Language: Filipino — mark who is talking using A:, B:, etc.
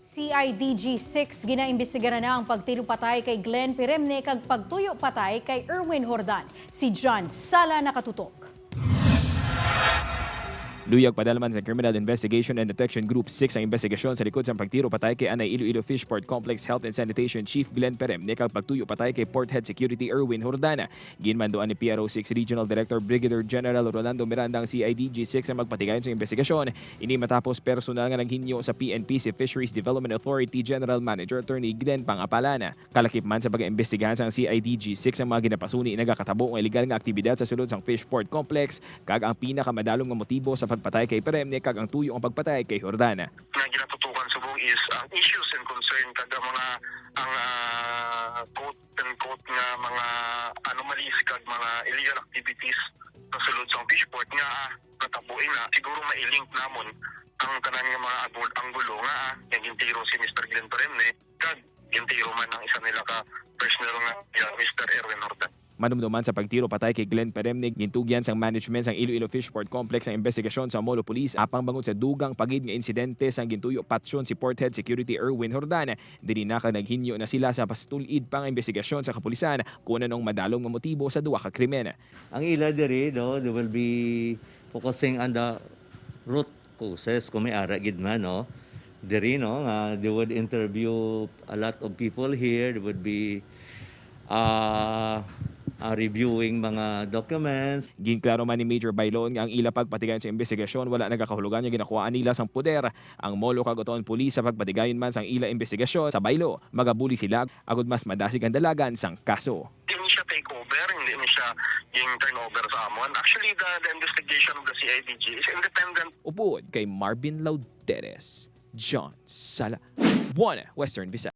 A: CIDG-6 ginaimbestigaran na ang pagtiro patay kay Glenn Piremne kag pagtuyo patay kay Erwin Jordan. Si John Sala nakatutok.
B: Luyag padalaman sa Criminal Investigation and Detection Group 6 ang investigasyon sa likod sa pagtiro patay kay Anay Iloilo Fishport Complex Health and Sanitation Chief Glenn Piremne kag pagtuyo patay kay Port Head Security Erwin Jordana. Ginmanduan ni PRO 6 Regional Director Brigadier General Rolando Miranda ang CIDG-6 ang magpatigayon sa investigasyon. Ini matapos personal nga naghinyo sa PNP si Fisheries Development Authority General Manager Attorney Glenn Pangapalana. Kalakip man sa pag-imbestigahan sa CIDG-6 ang mga ginapasuni nagakatabo ng illegal nga aktibidad sa sulod sang Fishport Complex kag ang pinakamadalong nga motibo sa pagpatay kay Piremne kag ang tuyo ang pagpatay kay Jordana.
C: Nga ginatutukan subong is ang issues and concern kag ang quote and quote nga mga anomalies kag mga illegal activities sa sulod sa Fishport nga natabuin na siguro mailink namon ang tanan nga mga anggulo nga yung gintiro si Mr. Glenn Piremne kag gintiro man ang isa nila ka prisoner nga Mr. Erwin Jordan.
B: Manumduman sa pagtiro patay kay Glenn Piremne, gintugyan sang management sang Iloilo Fishport Complex ang investigasyon sa Molo Police apang bangod sa dugang pagid nga insidente sang gintuyo patsyon si Port Head Security Erwin Jordana. Diri na kag naghinyo na sila sa pastulid pang investigasyon sa kapulisan kung anong madalong nga motibo sa duha ka krimen.
D: Ang ila diri they will be focusing on the root causes kung may ara gid man diri they would interview a lot of people here. They would be reviewing mga documents.
B: Ginklaro man ni Major Bailon nga ang ila pagpatigayon sa investigasyon wala nagakahulugan nga ginakuhaan nila sang poder. Ang Molo kag Oton Police sa pagpatigayon man sang ila investigasyon sa Bailo, magabuli sila agud mas madasig ang dalagan sang kaso.
C: Hindi siya take over, hindi siya yung turnover sa amon. Actually, the investigation of the CIDG is independent.
B: Upod kay Marvin Lauderes, John Sala, One Western Visayas.